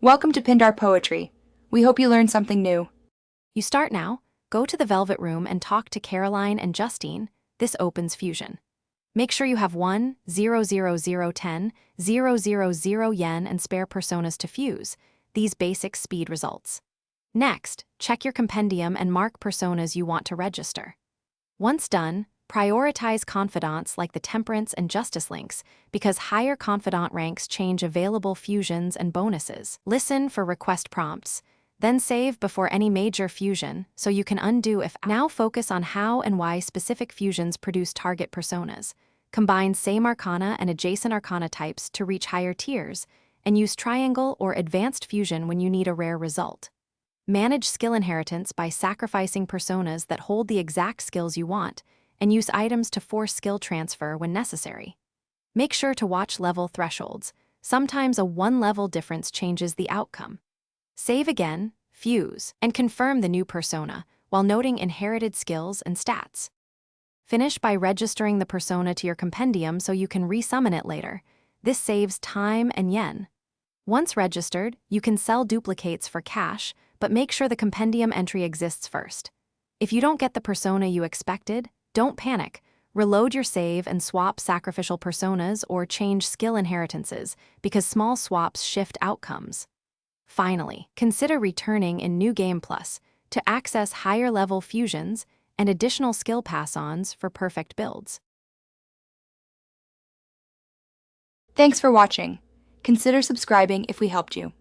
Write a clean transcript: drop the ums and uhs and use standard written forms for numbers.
Welcome to Pindar Poetry. We hope you learned something new. You start now, go to the Velvet Room and talk to Caroline and Justine. This opens Fusion. Make sure you have 1, 0, 0, 0, 10, 0, 0, 0 yen and spare personas to fuse. These basic speed results. Next, check your compendium and mark personas you want to register. Once done, prioritize confidants like the Temperance and Justice links because higher confidant ranks change available fusions and bonuses. Listen for request prompts, then save before any major fusion so you can undo if. Now focus on how and why specific fusions produce target personas. Combine same arcana and adjacent arcana types to reach higher tiers, and use triangle or advanced fusion when you need a rare result. Manage skill inheritance by sacrificing personas that hold the exact skills you want, and use items to force skill transfer when necessary. Make sure to watch level thresholds. Sometimes a 1-level difference changes the outcome. Save again, fuse, and confirm the new persona while noting inherited skills and stats. Finish by registering the persona to your compendium so you can resummon it later. This saves time and yen. Once registered, you can sell duplicates for cash, but make sure the compendium entry exists first. If you don't get the persona you expected, don't panic. Reload your save and swap sacrificial personas or change skill inheritances because small swaps shift outcomes. Finally, consider returning in New Game Plus to access higher-level fusions and additional skill pass-ons for perfect builds. Thanks for watching. Consider subscribing if we helped you.